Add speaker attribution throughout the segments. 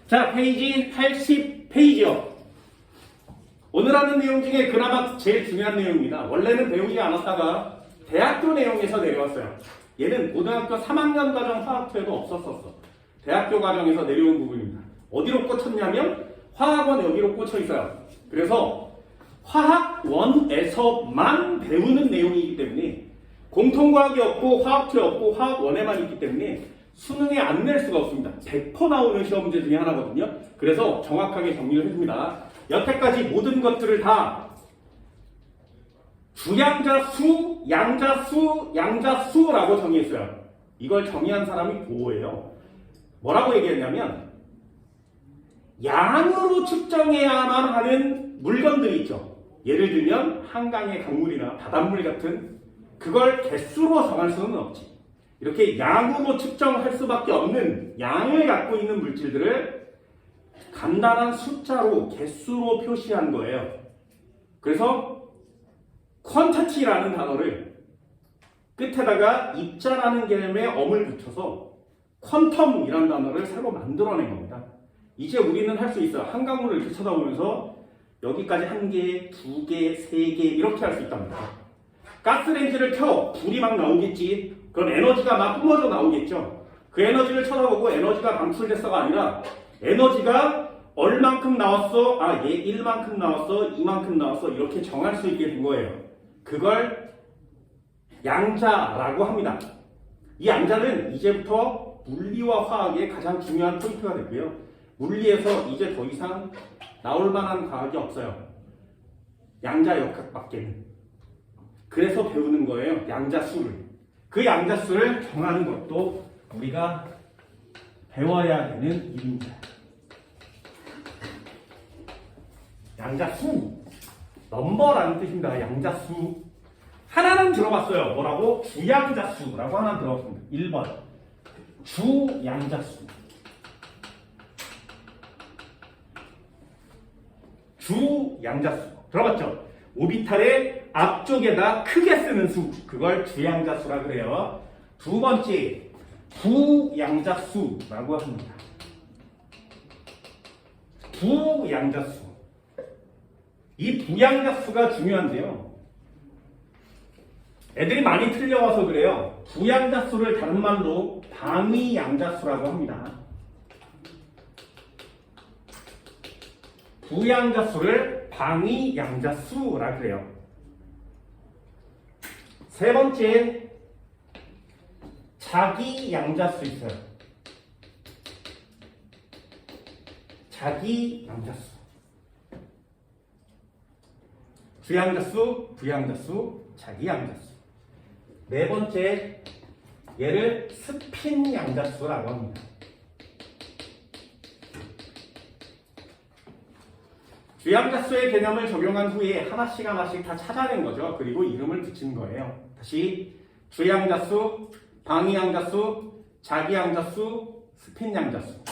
Speaker 1: 자, 페이지 80페이지요. 오늘 하는 내용 중에 그나마 제일 중요한 내용입니다. 원래는 배우지 않았다가 대학교 내용에서 내려왔어요. 얘는 고등학교 3학년 과정 화학투에도 없었었어. 대학교 과정에서 내려온 부분입니다. 어디로 꽂혔냐면 화학원 여기로 꽂혀 있어요. 그래서 화학원에서만 배우는 내용이기 때문에 공통과학이 없고 화학투에 없고 화학원에만 있기 때문에 수능에 안 낼 수가 없습니다. 100% 나오는 시험 문제 중에 하나거든요. 그래서 정확하게 정리를 해줍니다. 여태까지 모든 것들을 다 주양자수, 양자수, 양자수라고 정의했어요. 이걸 정의한 사람이 보호예요. 뭐라고 얘기했냐면 양으로 측정해야만 하는 물건들이 있죠. 예를 들면 한강의 강물이나 바닷물 같은 그걸 개수로 정할 수는 없지. 이렇게 양으로 측정할 수밖에 없는 양을 갖고 있는 물질들을 간단한 숫자로 개수로 표시한 거예요. 그래서 quantity라는 단어를 끝에다가 입자라는 개념에 엄을 붙여서 퀀텀이라는 단어를 새로 만들어낸 겁니다. 이제 우리는 할 수 있어요. 한강물을 이렇게 쳐다보면서 여기까지 1개, 2개, 3개 이렇게 할 수 있답니다. 가스레인지를 켜 불이 막 나오겠지. 그럼 에너지가 막 뿜어져 나오겠죠. 그 에너지를 쳐다보고 에너지가 방출됐어가 아니라 에너지가 얼만큼 나왔어? 아, 얘 1만큼 나왔어? 2만큼 나왔어? 이렇게 정할 수 있게 된 거예요. 그걸 양자라고 합니다. 이 양자는 이제부터 물리와 화학의 가장 중요한 포인트가 되고요. 물리에서 이제 더 이상 나올 만한 과학이 없어요. 양자 역학밖에는. 그래서 배우는 거예요. 양자수를. 그 양자수를 정하는 것도 우리가 배워야 되는 일입니다. 양자수. 넘버라는 뜻입니다. 양자수. 하나는 들어봤어요. 뭐라고? 주양자수라고 하나 들어봤습니다. 1번. 주양자수. 주양자수. 들어봤죠? 오비탈의 앞쪽에다 크게 쓰는 수. 그걸 주양자수라 그래요. 두 번째. 부양자수라고 합니다. 부양자수. 이 부양자수가 중요한데요. 애들이 많이 틀려와서 그래요. 부양자수를 다른 말로 방위양자수라고 합니다. 부양자수를 방위양자수라 그래요. 세 번째, 자기양자수 있어요. 자기양자수. 주양자수, 부양자수, 자기양자수. 네 번째, 얘를 스핀양자수라고 합니다. 주양자수의 개념을 적용한 후에 하나씩 하나씩 다 찾아낸 거죠. 그리고 이름을 붙인 거예요. 다시 주양자수, 방위양자수, 자기양자수, 스핀양자수.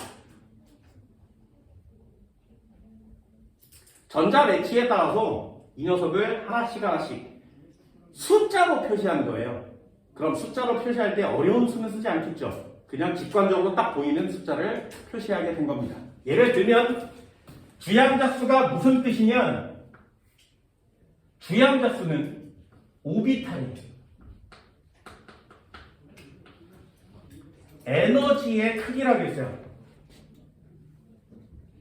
Speaker 1: 전자 매치에 따라서 이 녀석을 하나씩 하나씩 숫자로 표시한 거예요. 그럼 숫자로 표시할 때 어려운 수는 쓰지 않겠죠. 그냥 직관적으로 딱 보이는 숫자를 표시하게 된 겁니다. 예를 들면 주양자수가 무슨 뜻이냐? 주양자수는 오비탈이에요. 에너지의 크기라고 했어요.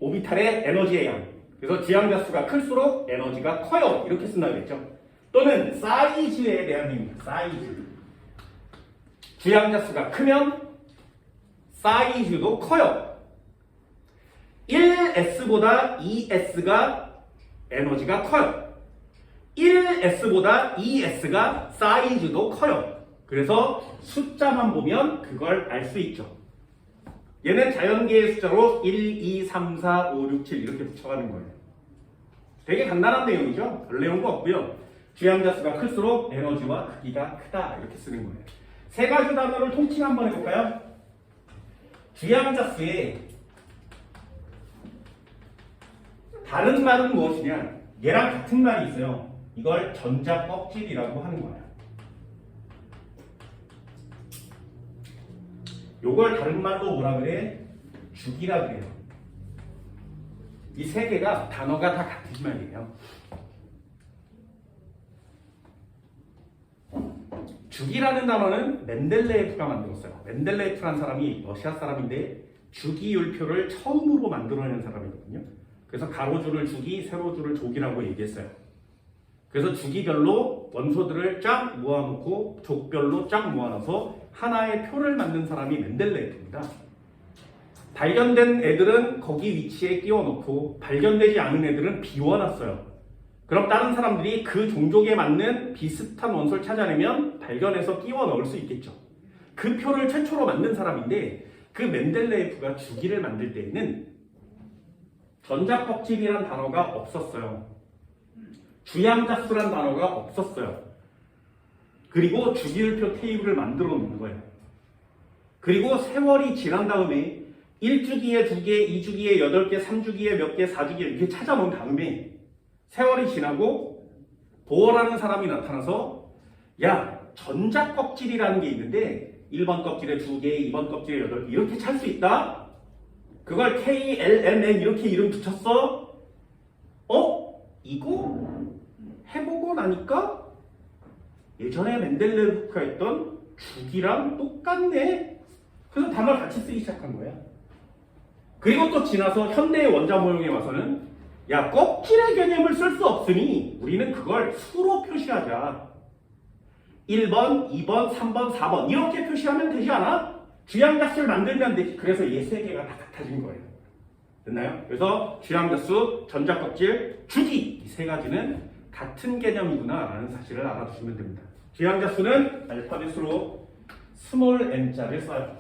Speaker 1: 오비탈의 에너지의 양. 그래서 주양자수가 클수록 에너지가 커요. 이렇게 쓴다고 했죠. 또는 사이즈에 대한 의미입니다. 사이즈. 주양자수가 크면 사이즈도 커요. 1S보다 2S가 에너지가 커요. 1S보다 2S가 사이즈도 커요. 그래서 숫자만 보면 그걸 알 수 있죠. 얘는 자연계의 숫자로 1, 2, 3, 4, 5, 6, 7 이렇게 붙여가는 거예요. 되게 간단한 내용이죠. 별 내용도 없고요. 주양자수가 클수록 에너지와 크기가 크다 이렇게 쓰는 거예요. 세 가지 단어를 통칭 한번 해볼까요? 주양자수의 다른 말은 무엇이냐? 얘랑 같은 말이 있어요. 이걸 전자 껍질이라고 하는 거예요. 요걸 다른 말로 뭐라 그래? 죽이라 그래요. 이 세 개가 단어가 다 같은 말이에요. 주기라는 단어는 멘델레예프가 만들었어요. 멘델레예프라는 사람이 러시아 사람인데 주기율표를 처음으로 만들어낸 사람이거든요. 그래서 가로줄을 주기, 세로줄을 족이라고 얘기했어요. 그래서 주기별로 원소들을 쫙 모아놓고 족별로 쫙 모아놔서 하나의 표를 만든 사람이 멘델레예프입니다. 발견된 애들은 거기 위치에 끼워놓고 발견되지 않은 애들은 비워놨어요. 그럼 다른 사람들이 그 종족에 맞는 비슷한 원소를 찾아내면 발견해서 끼워 넣을 수 있겠죠. 그 표를 최초로 만든 사람인데 그 멘델레예프가 주기를 만들 때에는 전자껍질이란 단어가 없었어요. 주양자수란 단어가 없었어요. 그리고 주기율표 테이블을 만들어 놓은 거예요. 그리고 세월이 지난 다음에 1주기에 2개, 2주기에 8개, 3주기에 몇 개, 4주기에 이렇게 찾아놓은 다음에 세월이 지나고 보어라는 사람이 나타나서 야, 전자껍질이라는 게 있는데 1번 껍질에 2개, 2번 껍질에 8개 이렇게 찾을 수 있다? 그걸 KLMN 이렇게 이름 붙였어? 이거 해보고 나니까 예전에 멘델레예프가 했던 주기랑 똑같네? 그래서 단어를 같이 쓰기 시작한 거야. 그리고 또 지나서 현대의 원자 모형에 와서는 야, 껍질의 개념을 쓸 수 없으니 우리는 그걸 수로 표시하자. 1번, 2번, 3번, 4번 이렇게 표시하면 되지 않아? 주양자수를 만들면 되지. 그래서 얘 세 개가 다 같아진 거예요. 됐나요? 그래서 주양자수, 전자껍질, 주기 이 세 가지는 같은 개념이구나 라는 사실을 알아두시면 됩니다. 주양자수는 알파벳으로 스몰 n자를 써요.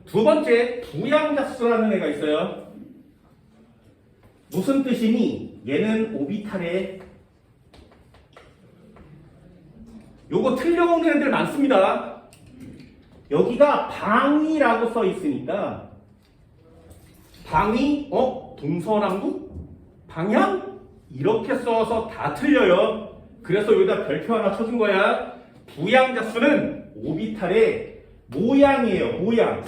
Speaker 1: 두 번째, 부양자수라는 애가 있어요. 무슨 뜻이니? 얘는 오비탈에 요거 틀려오는 애들 많습니다. 여기가 방위라고 써 있으니까 방위, 동서남북? 방향? 이렇게 써서 다 틀려요. 그래서 여기다 별표 하나 쳐준 거야. 부양자수는 오비탈의 모양이에요. 모양.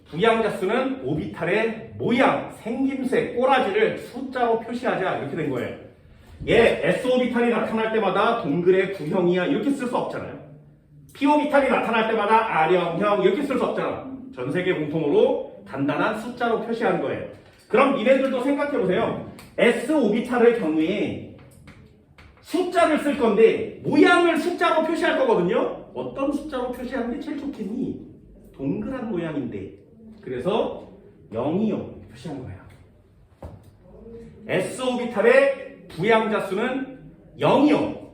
Speaker 1: 부양자수는 오비탈의 모양, 생김새, 꼬라지를 숫자로 표시하자 이렇게 된 거예요. 얘 S오비탈이 나타날 때마다 동글의 구형이야 이렇게 쓸 수 없잖아요. P오비탈이 나타날 때마다 R형 이렇게 쓸 수 없잖아. 전 세계 공통으로 간단한 숫자로 표시한 거예요. 그럼 니네들도 생각해보세요. S오비탈의 경우에 숫자를 쓸 건데 모양을 숫자로 표시할 거거든요. 어떤 숫자로 표시하는 게 제일 좋겠니? 동그란 모양인데 그래서 0이요 표시한 거예요. S오비탈의 부양자수는 0이요.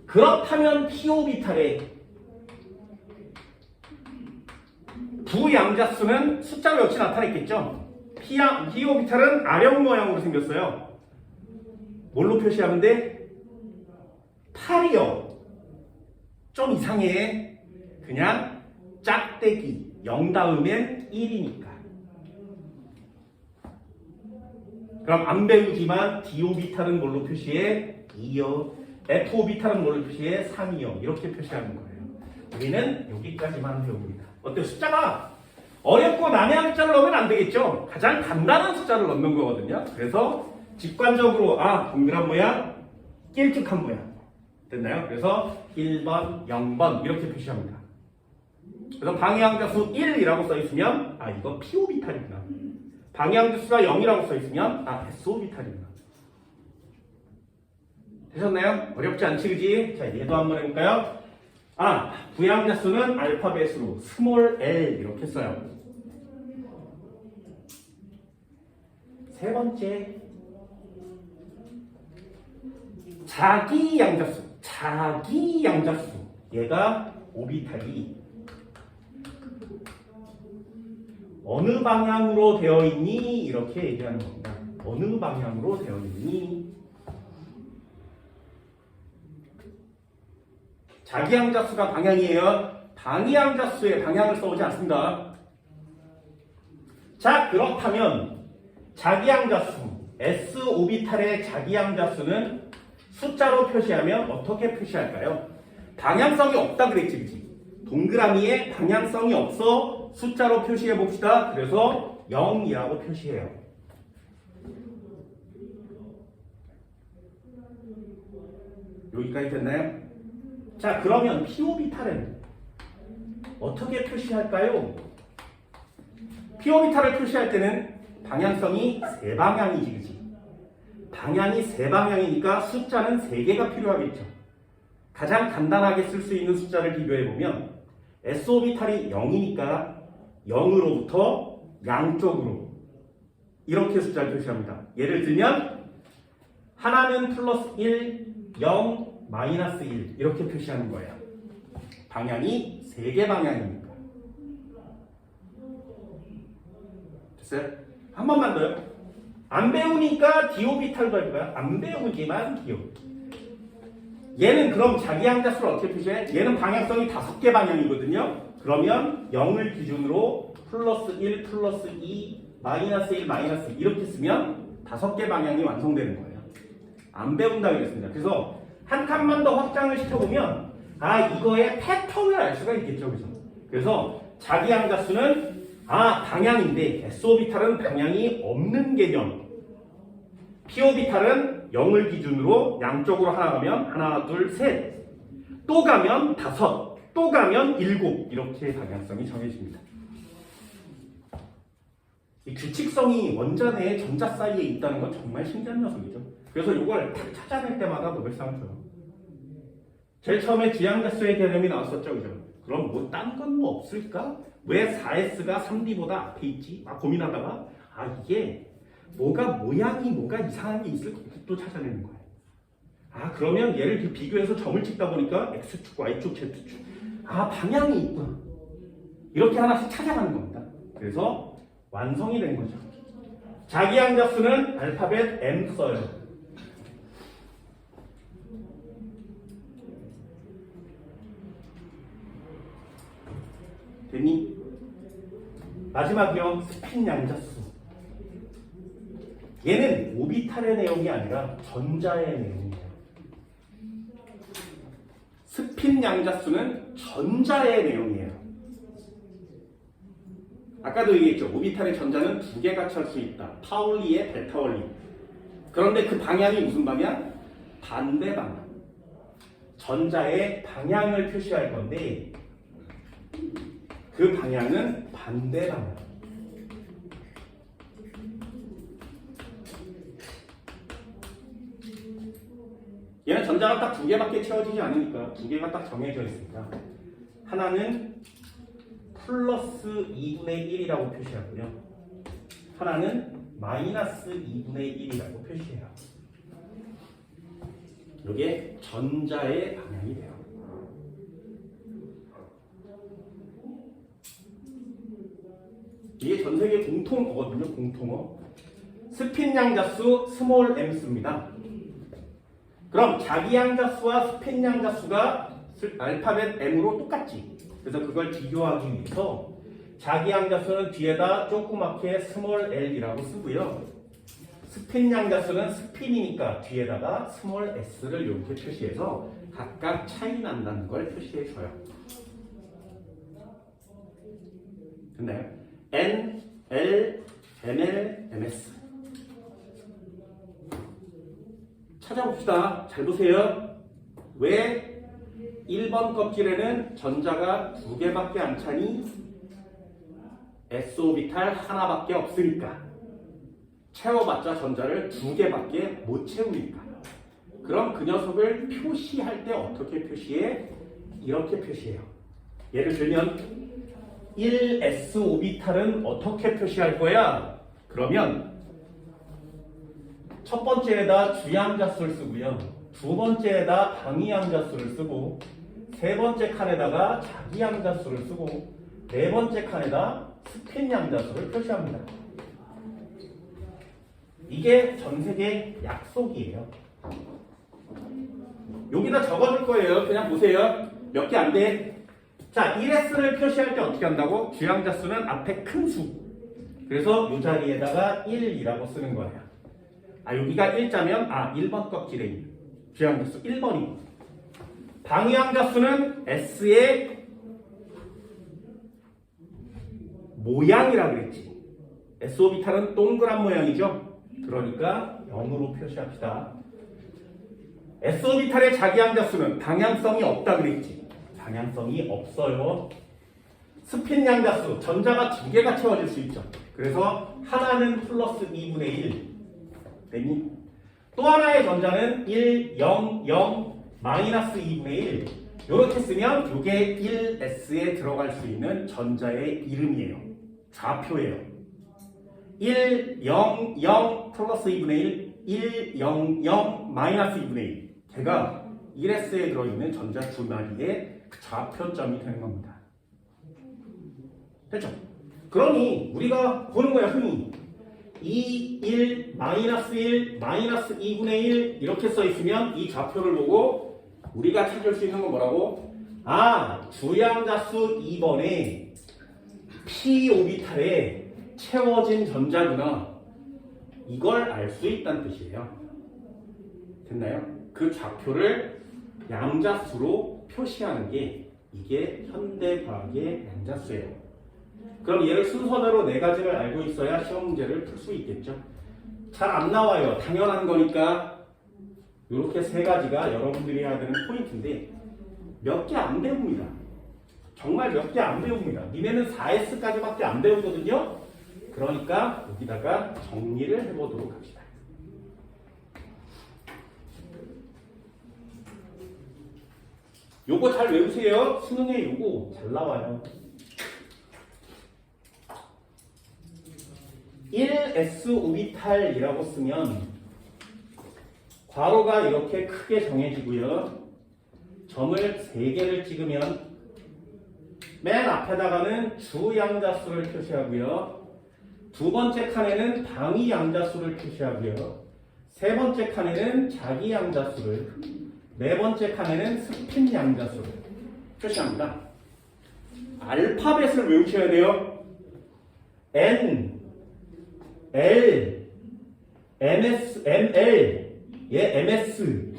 Speaker 1: 그렇다면 P오비탈의 부양자수는 숫자로 역시 나타냈겠죠. P오비탈은 R형 모양으로 생겼어요. 뭘로 표시하면 돼? 8이요. 좀 이상해. 그냥 짝대기 0 다음엔 1이니까. 그럼 안 배우지만 D오비탈은 뭘로 표시해? 2요. F오비탈은 뭘로 표시해? 3이요. 이렇게 표시하는 거예요. 우리는 여기까지만 배웁니다. 어때요? 숫자가 어렵고 난해한 숫자를 넣으면 안 되겠죠? 가장 간단한 숫자를 넣는 거거든요. 그래서 직관적으로 동그란 모양, 길쭉한 모양. 됐나요? 그래서 1번, 0번 이렇게 표시합니다. 그래서 방해항자수 1이라고 써있으면 이거 P오비탈이구나. 방해항자수가 0이라고 써있으면 S오비탈이구나. 되셨나요? 어렵지 않지 그지? 자, 얘도 한번 해볼까요? 부양자수는 알파벳으로 스몰 l 이렇게 써요. 세 번째, 자기양자수. 자기양자수. 얘가 오비탈이 어느 방향으로 되어 있니? 이렇게 얘기하는 겁니다. 어느 방향으로 되어 있니? 자기양자수가 방향이에요. 방위양자수의 방향을 써오지 않습니다. 자, 그렇다면 자기양자수, S오비탈의 자기양자수는 숫자로 표시하면 어떻게 표시할까요? 방향성이 없다 그랬지, 그치? 동그라미에 방향성이 없어 숫자로 표시해 봅시다. 그래서 0이라고 표시해요. 여기까지 됐나요? 자, 그러면 P오비탈은 어떻게 표시할까요? P오비탈을 표시할 때는 방향성이 세 방향이지, 그치? 방향이 세 방향이니까 숫자는 세 개가 필요하겠죠. 가장 간단하게 쓸 수 있는 숫자를 비교해보면 S오비탈이 0이니까 0으로부터 양쪽으로 이렇게 숫자를 표시합니다. 예를 들면 하나는 플러스 1, 0, 마이너스 1 이렇게 표시하는 거예요. 방향이 세 개 방향이니까. 됐어요? 한 번만 더요. 안 배우니까 디오비탈도 해볼까요? 안 배우기만 디오. 얘는 그럼 자기 항자수를 어떻게 표시해? 얘는 방향성이 5개 방향이거든요. 그러면 0을 기준으로 플러스 1, 플러스 2, 마이너스 1, 마이너스 2 이렇게 쓰면 5개 방향이 완성되는 거예요. 안 배운다 그랬습니다. 그래서 한 칸만 더 확장을 시켜보면 이거의 패턴을 알 수가 있겠죠. 그래서 자기 항자수는 방향인데 S오비탈은 방향이 없는 개념. P오비탈은 0을 기준으로 양쪽으로 하나 가면 하나, 둘, 셋. 또 가면 5, 또 가면 7 이렇게 방향성이 정해집니다. 이 규칙성이 원자 내 전자 사이에 있다는 건 정말 신기한 녀석이죠. 그래서 이걸 딱 찾아낼 때마다 노벨상을 줘요. 제일 처음에 지향자수의 개념이 나왔었죠. 그죠? 그럼 뭐 딴 건 뭐 없을까? 왜 4S가 3D보다 앞에 있지? 고민하다가 이게 모양이 뭐가 이상한 게 있을 것 또 찾아내는 거예요. 그러면 얘를 비교해서 점을 찍다 보니까 X축, Y축, Z축. 방향이 있구나. 이렇게 하나씩 찾아가는 겁니다. 그래서 완성이 된 거죠. 자기 항자수는 알파벳 M 써요. 됐니? 마지막이요. 스핀 양자수. 얘는 오비탈의 내용이 아니라 전자의 내용이에요. 스핀 양자수는 전자의 내용이에요. 아까도 얘기했죠. 오비탈의 전자는 2개 같이 할 수 있다. 파울리의 델타 원리. 그런데 그 방향이 무슨 방향? 반대 방향. 전자의 방향을 표시할 건데 그 방향은 반대 방향. 얘는 전자가 딱 2개밖에 채워지지 않으니까 2개가 딱 정해져 있으니까 하나는 플러스 2분의 1이라고 표시하고요. 하나는 마이너스 2분의 1이라고 표시해요. 이게 전자의 방향이 돼요. 이게 전 세계 공통어거든요. 공통어. 스핀 양자수 스몰 m입니다. 그럼 자기 양자수와 스핀 양자수가 알파벳 m으로 똑같지. 그래서 그걸 비교하기 위해서 자기 양자수는 뒤에다 조그맣게 스몰 l이라고 쓰고요. 스핀 양자수는 스핀이니까 뒤에다가 스몰 s를 이렇게 표시해서 각각 차이 난다는 걸 표시해줘요. 됐나요? N, L, ML, MS. 찾아봅시다. 잘 보세요. 왜 1번 껍질에는 전자가 2개밖에 안 차니? S오비탈 하나밖에 없으니까. 채워봤자 전자를 2개밖에 못 채우니까. 그럼 그 녀석을 표시할 때 어떻게 표시해? 이렇게 표시해요. 예를 들면 1s 오비탈은 어떻게 표시할 거야? 그러면 첫 번째에다 주양자수를 쓰고요. 두 번째에다 방위양자수를 쓰고 세 번째 칸에다가 자기양자수를 쓰고 네 번째 칸에다 스핀양자수를 표시합니다. 이게 전 세계 약속이에요. 여기다 적어줄 거예요. 그냥 보세요. 몇 개 안 돼. 자, 1S를 표시할 때 어떻게 한다고? 주양자수는 앞에 큰 수. 그래서 이 자리에다가 1이라고 쓰는 거예요. 여기가 1자면 1번 껍질에 있는 주양자수 1번이고 방위항자수는 S의 모양이라고 그랬지. S 오비탈은 동그란 모양이죠. 그러니까 0으로 표시합시다. S 오비탈의 자기항자수는 방향성이 없다 그랬지. 방향성이 없어요. 스핀 양자수, 전자가 두 개가 채워질 수 있죠. 그래서 하나는 플러스 2분의 1 되니 또 하나의 전자는 1, 0, 0, 마이너스 2분의 1 이렇게 쓰면 이게 1S에 들어갈 수 있는 전자의 이름이에요. 좌표예요. 1, 0, 0 플러스 2분의 1, 1, 0, 0 마이너스 2분의 1 걔가 1S에 들어있는 전자 두 마리의 좌표점이 되는 겁니다. 됐죠? 그러니 우리가 보는 거야 흔히 2, 1, 마이너스 1, 마이너스 2분의 1 이렇게 써있으면 이 좌표를 보고 우리가 찾을 수 있는 건 뭐라고? 아, 주양자수 2번에 p 오비탈에 채워진 전자구나. 이걸 알 수 있다는 뜻이에요. 됐나요? 그 좌표를 양자수로 표시하는 게 이게 현대과학의 양자수예요. 그럼 얘를 순서대로 네 가지를 알고 있어야 시험 문제를 풀 수 있겠죠. 잘 안 나와요. 당연한 거니까 이렇게 세 가지가 여러분들이 해야 되는 포인트인데 몇 개 안 배웁니다. 정말 몇 개 안 배웁니다. 니네는 4S까지밖에 안 배우거든요. 그러니까 여기다가 정리를 해보도록 합시다. 요거 잘 외우세요. 수능에 요거 잘 나와요. 1s 오비탈이라고 쓰면 괄호가 이렇게 크게 정해지고요. 점을 3개를 찍으면 맨 앞에다가는 주양자수를 표시하고요. 두 번째 칸에는 방위양자수를 표시하고요. 세 번째 칸에는 자기양자수를, 네 번째 칸에는 스핀양자수를 표시합니다. 알파벳을 외우셔야 돼요. N L, MS, ML, 예, MS.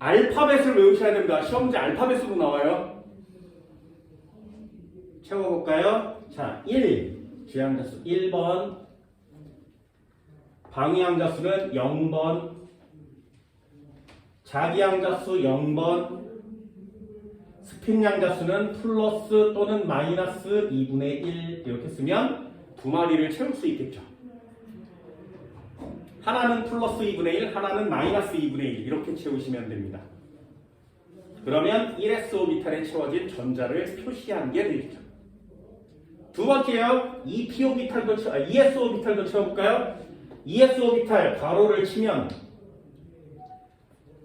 Speaker 1: 알파벳을 외우셔야 됩니다. 시험문제 알파벳으로 나와요. 채워볼까요? 자, 1. 주양자수 1번. 방위양자수는 0번. 자기양자수 0번. 스핀양자수는 플러스 또는 마이너스 2분의 1. 이렇게 쓰면 두 마리를 채울 수 있겠죠. 하나는 플러스 2분의 1, 하나는 마이너스 2분의 1 이렇게 채우시면 됩니다. 그러면 1s 오비탈에 채워진 전자를 표시한 게 되겠죠. 두 번째요. 2s 오비탈도 채워볼까요? 2s 오비탈 괄호를 치면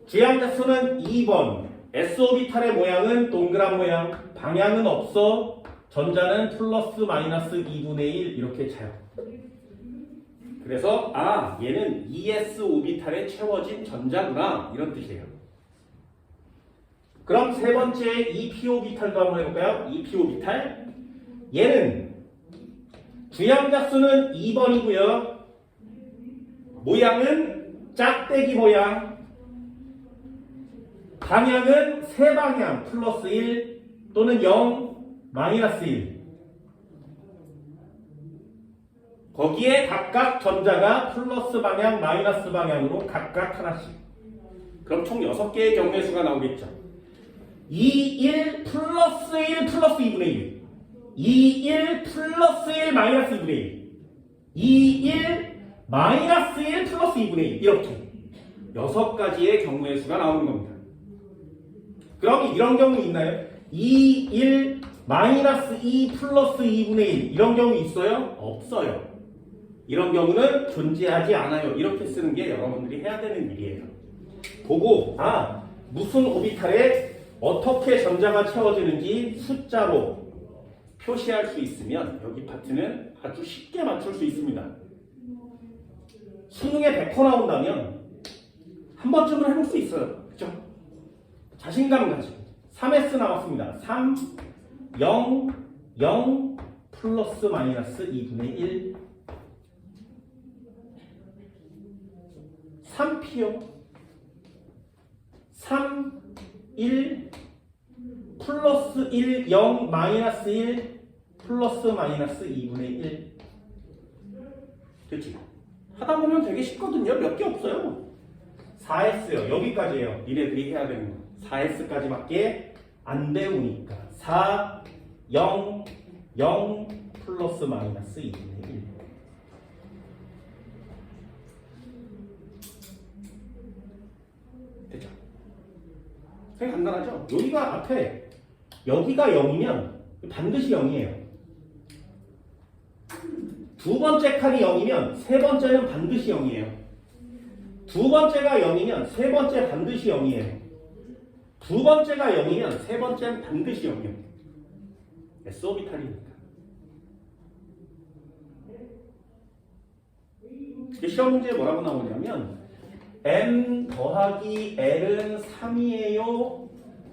Speaker 1: 주양자수는 2번, s 오비탈의 모양은 동그란 모양, 방향은 없어, 전자는 플러스 마이너스 2분의 1 이렇게 차요. 그래서 아, 얘는 2s 오비탈에 채워진 전자구나 이런 뜻이에요. 그럼 세 번째 2p 오비탈도 한번 해볼까요? 2p 오비탈 얘는 주양자수는 2번이고요. 모양은 짝대기 모양, 방향은 세 방향 플러스 1 또는 0 마이너스 1 거기에 각각 전자가 플러스 방향, 마이너스 방향으로 각각 하나씩. 그럼 총 6개의 경우의 수가 나오겠죠. 2, 1, 플러스 1, 플러스 2분의 1. 2, 1, 플러스 1, 마이너스 2분의 1. 2, 1, 마이너스 1, 플러스 2분의 1. 이렇게 6가지의 경우의 수가 나오는 겁니다. 그럼 이런 경우 있나요? 2, 1, 마이너스 2, 플러스 2분의 1. 이런 경우 있어요? 없어요. 이런 경우는 존재하지 않아요. 이렇게 쓰는 게 여러분들이 해야 되는 일이에요. 보고 무슨 오비탈에 어떻게 전자가 채워지는지 숫자로 표시할 수 있으면 여기 파트는 아주 쉽게 맞출 수 있습니다. 수능에 100% 나온다면 한 번쯤은 해볼 수 있어요. 그렇죠? 자신감 가지고 3S 나왔습니다. 3, 0, 0, 플러스 마이너스 2분의 1 3p요. 3, 1, 플러스 1, 0, 마이너스 1, 플러스 마이너스 2분의 1. 됐지? 하다 보면 되게 쉽거든요. 몇 개 없어요. 4S요. 여기까지예요. 니네들이 해야 되는 거. 4S까지밖에 안 배우니까. 4, 0, 0, 플러스 마이너스 2분의 1. 됐죠? 되게 간단하죠? 여기가 앞에 여기가 0이면 반드시 0이에요. 두 번째 칸이 0이면 세 번째는 반드시 0이에요. 두 번째가 0이면 세 번째 반드시 0이에요. 두 번째가 0이면 세 번째는 반드시 0이에요. S 오비탈이니까. 시험 문제에 뭐라고 나오냐면 M 더하기 L은 3이에요.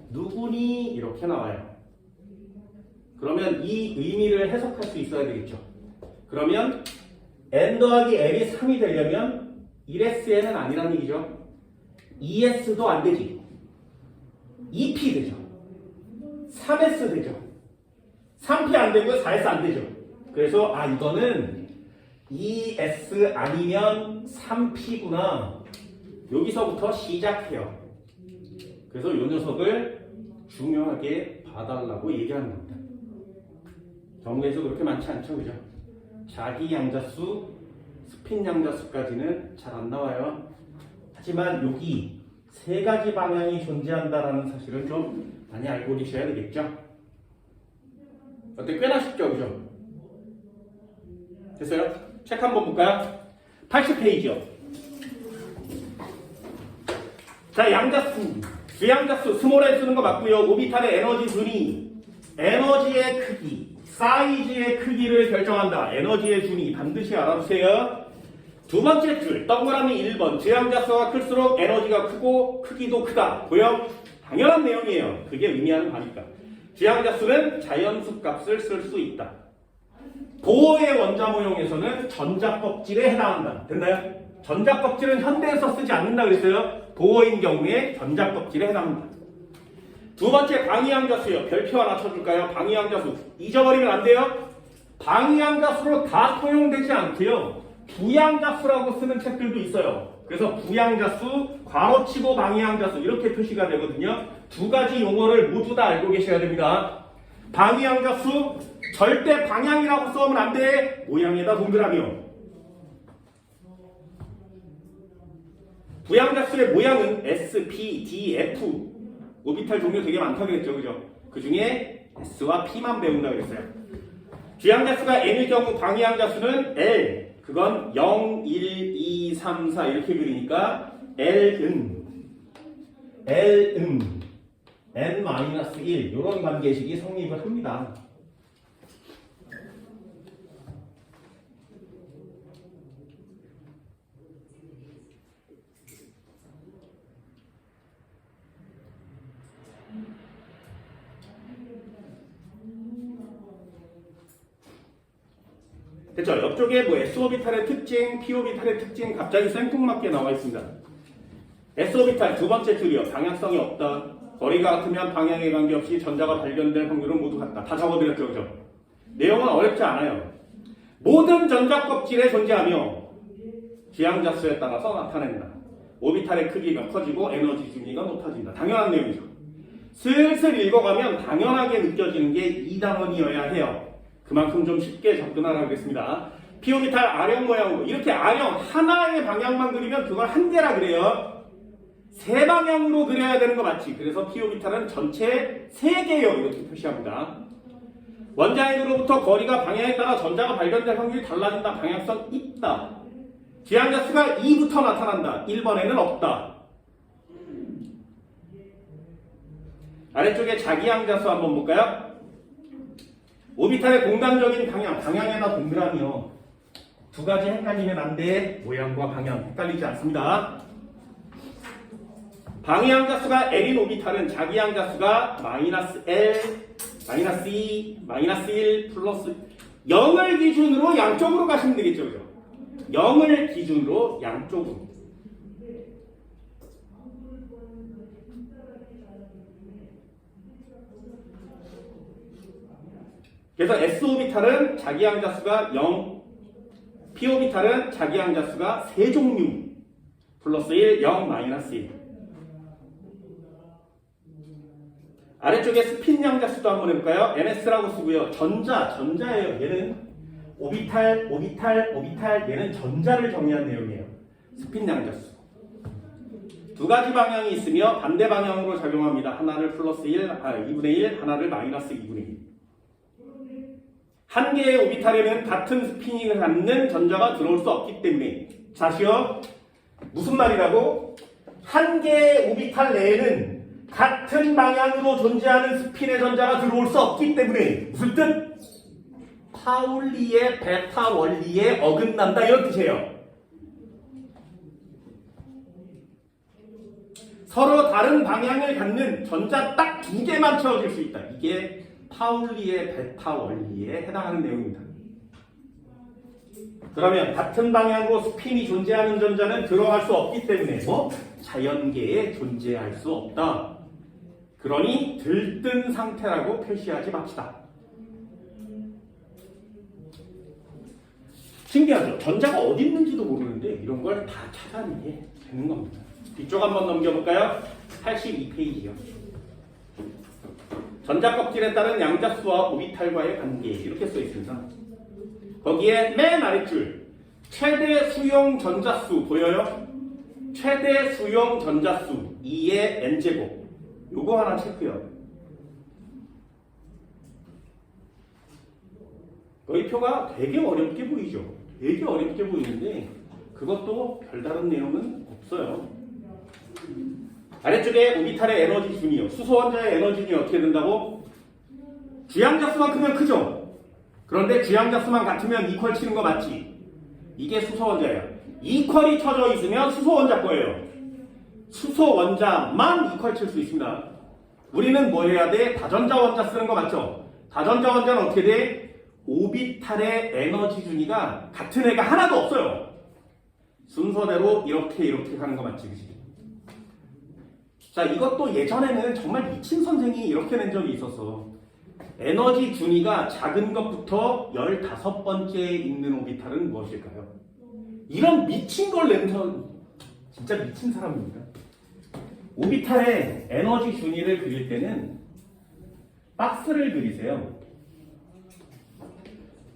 Speaker 1: 누구니? 이렇게 나와요. 그러면 이 의미를 해석할 수 있어야 되겠죠. 그러면 N 더하기 L이 3이 되려면 1SN은 아니라는 얘기죠. 2S도 안 되지. 2P 되죠. 3S 되죠. 3P 안 되고요. 4S 안 되죠. 그래서 이거는 2S 아니면 3P구나. 여기서부터 시작해요. 그래서 이 녀석을 중요하게 봐달라고 얘기하는 겁니다. 정부에서 그렇게 많지 않죠, 그죠? 자기 양자수, 스핀 양자수까지는 잘 안 나와요. 하지만 여기 세 가지 방향이 존재한다는 사실을 좀 많이 알고 계셔야 되겠죠? 어때? 꽤나 쉽죠, 그죠? 됐어요? 책 한번 볼까요? 80페이지요. 자, 양자수, 주양자수, 스몰에 쓰는 거 맞고요. 오비탈의 에너지 순위, 에너지의 크기, 사이즈의 크기를 결정한다. 에너지의 순위 반드시 알아두세요. 두 번째 줄, 동그라미 1번, 주양자수가 클수록 에너지가 크고 크기도 크다. 보여? 당연한 내용이에요. 그게 의미하는 바니까. 주양자수는 자연수 값을 쓸 수 있다. 보호의 원자 모형에서는 전자껍질에 해당한다. 됐나요? 전자껍질은 현대에서 쓰지 않는다 그랬어요. 보호인 경우에 전자껍질에 해당한다. 두 번째 방위양자수요. 별표 하나 쳐줄까요? 방위양자수. 잊어버리면 안 돼요. 방위양자수로 다 통용되지 않고요. 부양자수라고 쓰는 책들도 있어요. 그래서 부양자수, 괄호치고 방위양자수 이렇게 표시가 되거든요. 두 가지 용어를 모두 다 알고 계셔야 됩니다. 방위양자수 절대 방향이라고 써면 안 돼. 모양에다 동그라미요. 부양자수의 모양은 S, P, D, F. 오비탈 종류 되게 많다고 그랬죠, 그죠? 그 중에 S와 P만 배운다고 그랬어요. 주양자수가 N일 경우 방위양자수는 L. 그건 0, 1, 2, 3, 4 이렇게 그리니까 L은 N-1 이런 관계식이 성립을 합니다. 됐죠? 옆쪽에 뭐 S오비탈의 특징, P오비탈의 특징 갑자기 생뚱맞게 나와 있습니다. S오비탈 두 번째 줄이요. 방향성이 없다. 거리가 같으면 방향에 관계없이 전자가 발견될 확률은 모두 같다. 다 적어드렸죠, 그죠? 내용은 어렵지 않아요. 모든 전자 껍질에 존재하며 지향자수에 따라서 나타낸다. 오비탈의 크기가 커지고 에너지 준위가 높아진다. 당연한 내용이죠. 슬슬 읽어가면 당연하게 느껴지는 게 2단원이어야 해요. 그만큼 좀 쉽게 접근하라고 하겠습니다. P오비탈 R형 모양으로 이렇게 R형 하나의 방향만 그리면 그걸 한 개라 그래요. 세 방향으로 그려야 되는 거 맞지? 그래서 P오비탈은 전체 3개요. 이렇게 표시합니다. 원자핵으로부터 거리가 방향에 따라 전자가 발견될 확률이 달라진다. 방향성 있다. 지향자수가 2부터 나타난다. 1번에는 없다. 아래쪽에 자기향자수 한번 볼까요? 오비탈의 공간적인 방향에다 동그라미요. 두 가지 헷갈리면 안 돼. 모양과 방향 헷갈리지 않습니다. 방위양자수가 L인 오비탈은 자기양자수가 마이너스 L, 마이너스 2, 마이너스 1, 플러스 0을 기준으로 양쪽으로 가시면 되겠죠. 그죠? 0을 기준으로 양쪽으로. 그래서 s 오비탈은 자기항자수가 0, p 오비탈은 자기항자수가 3종류 플러스 1, 0, 마이너스 1. 아래쪽에 스핀 양자수도 한번 해볼까요? ns라고 쓰고요. 전자예요. 얘는 오비탈, 얘는 전자를 정의한 내용이에요. 스핀 양자수. 두 가지 방향이 있으며 반대 방향으로 작용합니다. 하나를 플러스 2분의 1, 하나를 마이너스 2분의 1. 한 개의 오비탈에는 같은 스피닝을 갖는 전자가 들어올 수 없기 때문에, 다시요. 무슨 말이라고? 한 개의 오비탈 내에는 같은 방향으로 존재하는 스핀의 전자가 들어올 수 없기 때문에, 무슨 뜻? 파울리의 베타 원리에 어긋난다, 이런 뜻이에요. 서로 다른 방향을 갖는 전자 딱 2개만 채워질 수 있다. 이게 파울리의 베타 원리에 해당하는 내용입니다. 그러면 같은 방향으로 스핀이 존재하는 전자는 들어갈 수 없기 때문에 자연계에 존재할 수 없다. 그러니 들뜬 상태라고 표시하지 맙시다. 신기하죠? 전자가 어디 있는지도 모르는데 이런 걸 다 찾아내게 되는 겁니다. 뒤쪽 한번 넘겨볼까요? 82페이지요. 전자 껍질에 따른 양자수와 오비탈과의 관계, 이렇게 써 있습니다. 거기에 맨 아랫줄 최대 수용 전자수 보여요? 최대 수용 전자수 2의 n제곱, 요거 하나 체크요. 여기 표가 되게 어렵게 보이죠? 되게 어렵게 보이는데 그것도 별다른 내용은 없어요. 아래쪽에 오비탈의 에너지 준이요. 수소 원자의 에너지 준이 어떻게 된다고? 주양자수만 크면 크죠? 그런데 주양자수만 같으면 이퀄 치는 거 맞지? 이게 수소 원자예요. 이퀄이 쳐져 있으면 수소 원자 거예요. 수소 원자만 이퀄 칠 수 있습니다. 우리는 뭐 해야 돼? 다전자 원자 쓰는 거 맞죠? 다전자 원자는 어떻게 돼? 오비탈의 에너지 준위가 같은 애가 하나도 없어요. 순서대로 이렇게 하는 거 맞지? 그치? 자, 이것도 예전에는 정말 미친 선생이 이렇게 낸 적이 있었어. 에너지 준위가 작은 것부터 15번째에 있는 오비탈은 무엇일까요? 이런 미친 걸 낸 선 진짜 미친 사람입니다. 오비탈의 에너지 준위를 그릴 때는 박스를 그리세요.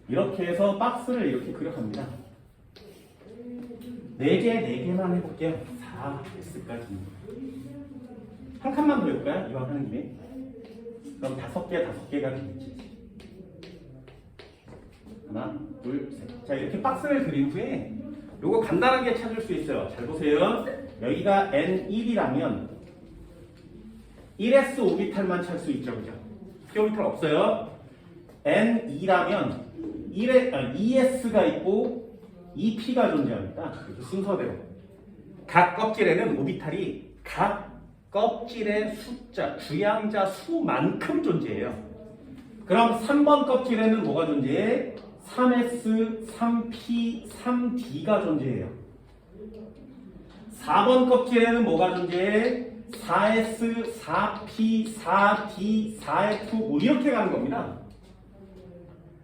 Speaker 1: 이렇게 해서 박스를 이렇게 그려갑니다. 4개만 해볼게요. 4S까지. 한 칸만 더 해볼까요? 이왕 하는 김에. 그럼 5개가 되겠지. 하나, 둘, 셋. 자, 이렇게 박스를 그린 후에 요거 간단하게 찾을 수 있어요. 잘 보세요. 여기가 N1이라면 1s 오비탈만 찾을 수 있죠. 그죠? p 오비탈 없어요. N2라면 2s가 있고 2p가 존재합니다. 순서대로. 각 껍질에는 오비탈이 각 껍질의 숫자, 주양자 수만큼 존재해요. 그럼 3번 껍질에는 뭐가 존재해? 3s, 3p, 3d가 존재해요. 4번 껍질에는 뭐가 존재해? 4s, 4p, 4d, 4f 뭐 이렇게 가는 겁니다.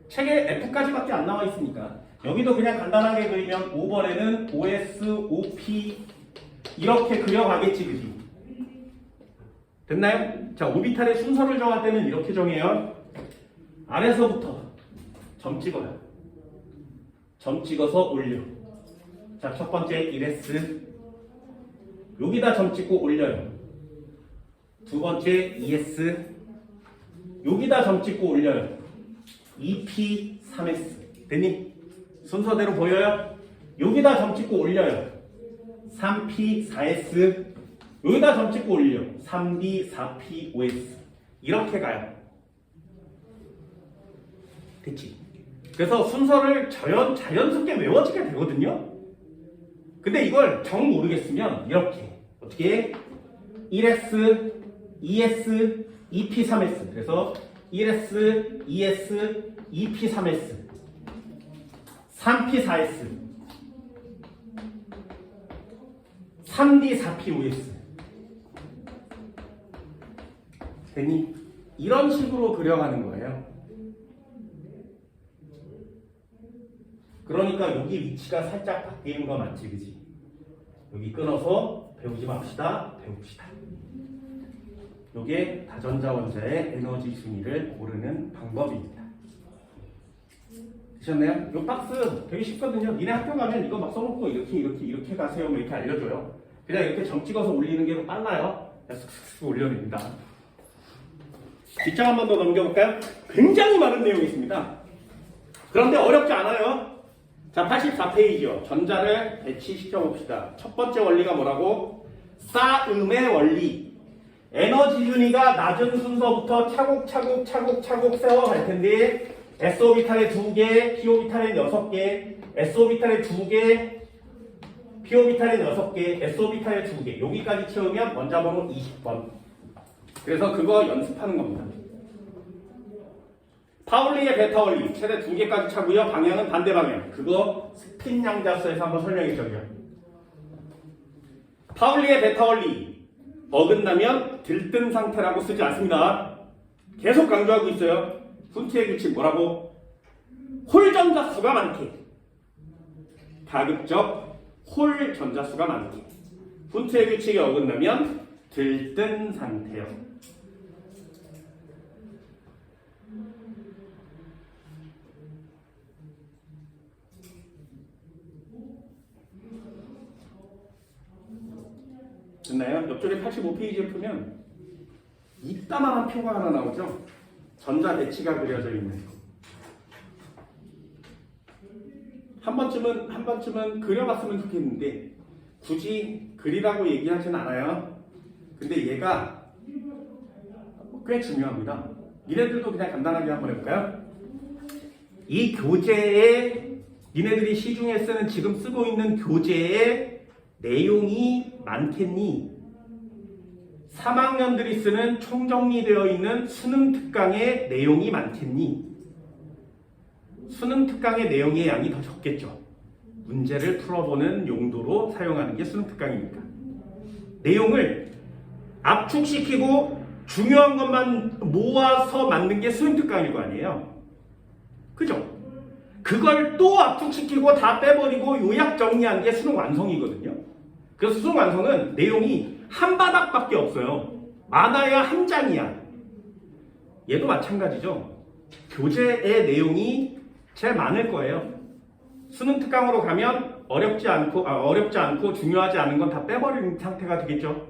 Speaker 1: 책에 F까지밖에 안 나와 있으니까 여기도 그냥 간단하게 그리면 5번에는 5s, 5p 이렇게 그려가겠지, 그지? 됐나요? 자, 오비탈의 순서를 정할 때는 이렇게 정해요. 아래서부터 점 찍어요. 점 찍어서 올려. 자, 첫 번째 1s 여기다 점 찍고 올려요. 두 번째 2s 여기다 점 찍고 올려요. 2p, 3s 됐니? 순서대로 보여요? 여기다 점 찍고 올려요. 3p, 4s 여기다 점 찍고 올려. 3d, 4p, 5s 이렇게 가요. 됐지? 그래서 순서를 자연스럽게 외워지게 되거든요. 근데 이걸 정 모르겠으면 이렇게 어떻게 1s, 2s, 2p, 3s 그래서 1s, 2s, 2p, 3s 3p, 4s 3d, 4p, 5s 됐니? 이런 식으로 그려가는 거예요. 그러니까 여기 위치가 살짝 바뀌는 거 맞지, 그지? 여기 끊어서 배우지 맙시다. 배웁시다. 이게 다전자 원자의 에너지 순위를 고르는 방법입니다. 되셨나요? 이 박스 되게 쉽거든요. 니네 학교 가면 이거 막 써놓고 이렇게 가세요. 뭐 이렇게 알려줘요. 그냥 이렇게 점 찍어서 올리는 게 빨라요. 그냥 쓱쓱 올려냅니다. 뒷장 한 번 더 넘겨볼까요? 굉장히 많은 내용이 있습니다. 그런데 어렵지 않아요. 자, 84페이지요. 전자를 배치시켜 봅시다. 첫 번째 원리가 뭐라고? 싸움의 원리. 에너지 순위가 낮은 순서부터 차곡차곡 세워갈 텐데 S오비탈에 2개, P오비탈에 6개, S오비탈에 2개, P오비탈에 6개, S오비탈에 2개. 여기까지 채우면 원자번호 20번. 그래서 그거 연습하는 겁니다. 파울리의 베타 원리 최대 2개까지 차고요. 방향은 반대 방향. 그거 스핀 양자수에서 한번 설명해 주죠. 파울리의 베타 원리 어긋나면 들뜬 상태라고 쓰지 않습니다. 계속 강조하고 있어요. 훈트의 규칙 뭐라고? 홀 전자수가 많게. 가급적 홀 전자수가 많게. 훈트의 규칙이 어긋나면 들뜬 상태요. 됐나요? 옆쪽에 85페이지에 보면 이따만한 표가 하나 나오죠? 전자 배치가 그려져 있는 거. 한 번쯤은 그려봤으면 좋겠는데 굳이 그리라고 얘기하진 않아요. 근데 얘가 꽤 중요합니다. 니네들도 그냥 간단하게 한번 해볼까요? 이 교재에 니네들이 시중에 쓰는 지금 쓰고 있는 교재에 내용이 많겠니? 3학년들이 쓰는 총정리되어 있는 수능 특강의 내용이 많겠니? 수능 특강의 내용의 양이 더 적겠죠. 문제를 풀어보는 용도로 사용하는 게 수능 특강이니까. 내용을 압축시키고 중요한 것만 모아서 만든 게 수능 특강일 거 아니에요. 그죠? 그걸 또 압축시키고 다 빼버리고 요약 정리한 게 수능 완성이거든요. 그래서 수능 완성은 내용이 한 바닥밖에 없어요. 많아야 한 장이야. 얘도 마찬가지죠. 교재의 내용이 제일 많을 거예요. 수능 특강으로 가면 어렵지 않고 중요하지 않은 건 다 빼버리는 상태가 되겠죠.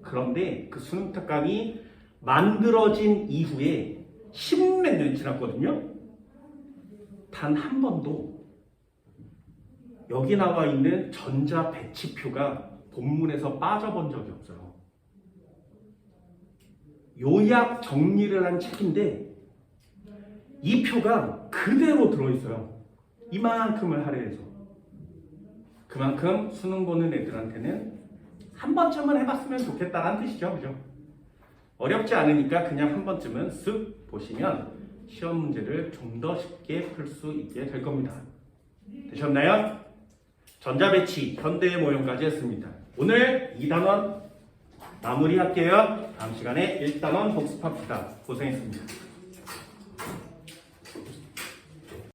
Speaker 1: 그런데 그 수능 특강이 만들어진 이후에 10몇 년 지났거든요. 단 한 번도 여기 나와 있는 전자 배치표가 본문에서 빠져본 적이 없어요. 요약 정리를 한 책인데 이 표가 그대로 들어있어요. 이만큼을 할애해서. 그만큼 수능 보는 애들한테는 한 번쯤은 해봤으면 좋겠다는 뜻이죠. 그죠? 어렵지 않으니까 그냥 한 번쯤은 쓱 보시면 시험 문제를 좀 더 쉽게 풀 수 있게 될 겁니다. 되셨나요? 전자배치, 현대의 모형까지 했습니다. 오늘 2단원 마무리할게요. 다음 시간에 1단원 복습합시다. 고생했습니다.